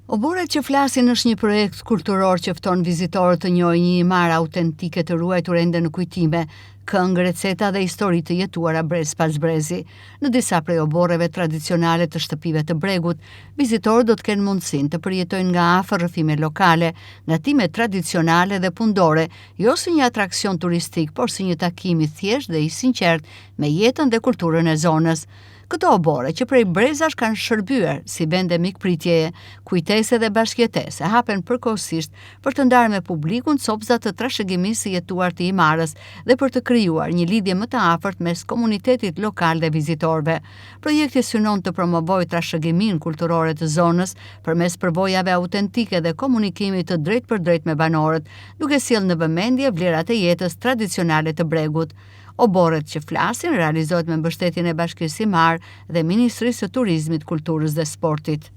Oborret që flasin është një projekt kulturor që fton vizitorët të njohin një imar autentike të ruajtur ende në kujtime, këngë, receta dhe histori të jetuara brez pas brezi. Në disa prej oborreve tradicionale të shtëpive të bregut, vizitorët do të kenë mundësinë të përjetojnë nga afër rrëfime lokale, gatime tradicionale dhe pundore, jo si një atraksion turistik, por si një takim i thjeshtë dhe i sinqert me jetën dhe kulturën e zonës. Këto oborre që prej brezash kanë shërbyer si vende mikpritjeje, kujtese dhe bashkëjetese, hapen përkohësisht për të ndarë me publikun copëza të trashëgimisë së jetuar të imarës dhe për të krijuar një lidhje më të afërt mes komunitetit lokal dhe vizitorëve. Projekti synon të promovojë trashëgiminë kulturore të zonës përmes përvojave autentike dhe komunikimit të drejtpërdrejt me banorët, duke sjellë në vëmendje vlerat e jetës tradicionale të bregut. Oborret që flasin realizohet me mbështetjen e Bashkisë Imar dhe Ministrisë së Turizmit, Kulturës dhe Sportit.